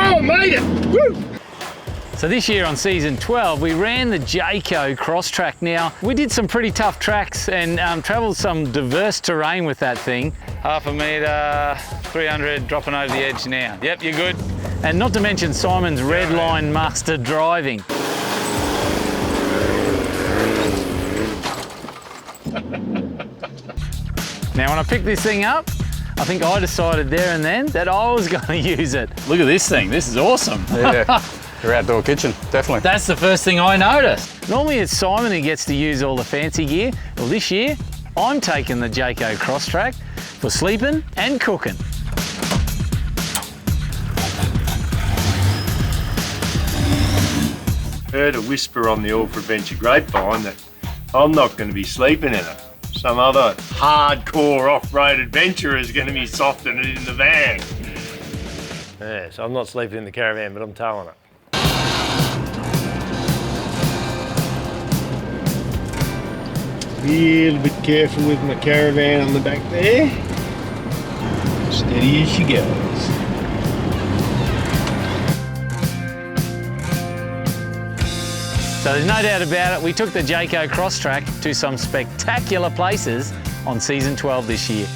Oh, made it! Woo! So this year on season 12, we ran the Jayco CrossTrak. Now, we did some pretty tough tracks and travelled some diverse terrain with that thing. 1/2 metre, 300, dropping over the edge now. Yep, you're good. And not to mention Simon's red line master driving. Now, when I picked this thing up, I think I decided there and then that I was going to use it. Look at this thing, this is awesome. Yeah, your outdoor kitchen, definitely. That's the first thing I noticed. Normally it's Simon who gets to use all the fancy gear. Well, this year, I'm taking the Jayco CrossTrak for sleeping and cooking. Heard a whisper on the All for Adventure grapevine that I'm not going to be sleeping in it. Some other hardcore off-road adventurer is going to be softening it in the van. Yeah, so I'm not sleeping in the caravan, but I'm towing it. Be a little bit careful with my caravan on the back there. Steady as she goes. So there's no doubt about it, we took the Jayco CrossTrak to some spectacular places on season 12 this year.